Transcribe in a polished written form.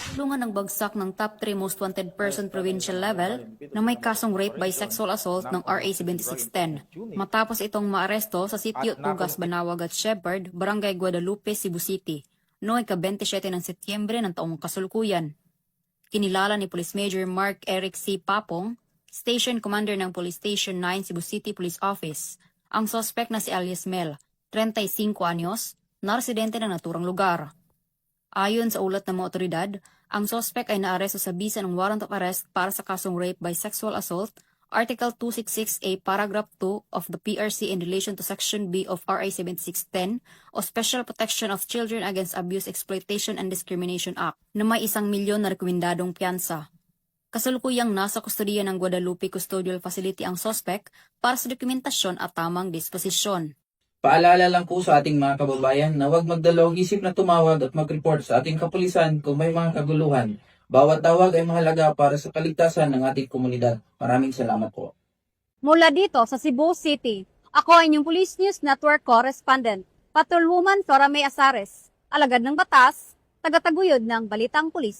Tulungan ang bagsak ng top 3 most wanted person provincial level na may kasong rape by sexual assault ng RA 7610. Matapos itong maaresto sa sitio Tugas, Banawag at Shepherd, Barangay Guadalupe, Cebu City, noong ika-27 ng Setyembre ng taong kasalukuyan. Kinilala ni Police Major Mark Eric C. Papong, Station Commander ng Police Station 9 Cebu City Police Office, ang suspect na si alias Mel, 35 anyos, na residente ng naturang lugar. Ayon sa ulat ng mga otoridad, ang suspect ay naaresto sa bisa ng warrant of arrest para sa kasong rape by sexual assault, Article 266A, Paragraph 2 of the PRC in relation to Section B of RA 7610 o Special Protection of Children Against Abuse, Exploitation and Discrimination Act na may 1 milyon na rekomendadong piyansa. Kasalukuyang nasa kustodiya ng Guadalupe Custodial Facility ang suspect para sa dokumentasyon at tamang disposisyon. Paalala lang po sa ating mga kababayan na huwag magdalawang isip na tumawag at mag-report sa ating kapulisan kung may mga kaguluhan. Bawat tawag ay mahalaga para sa kaligtasan ng ating komunidad. Maraming salamat po. Mula dito sa Cebu City, ako ang inyong Police News Network Correspondent, Patrolwoman Flora May Asares, alagad ng batas, tagataguyod ng Balitang Pulis.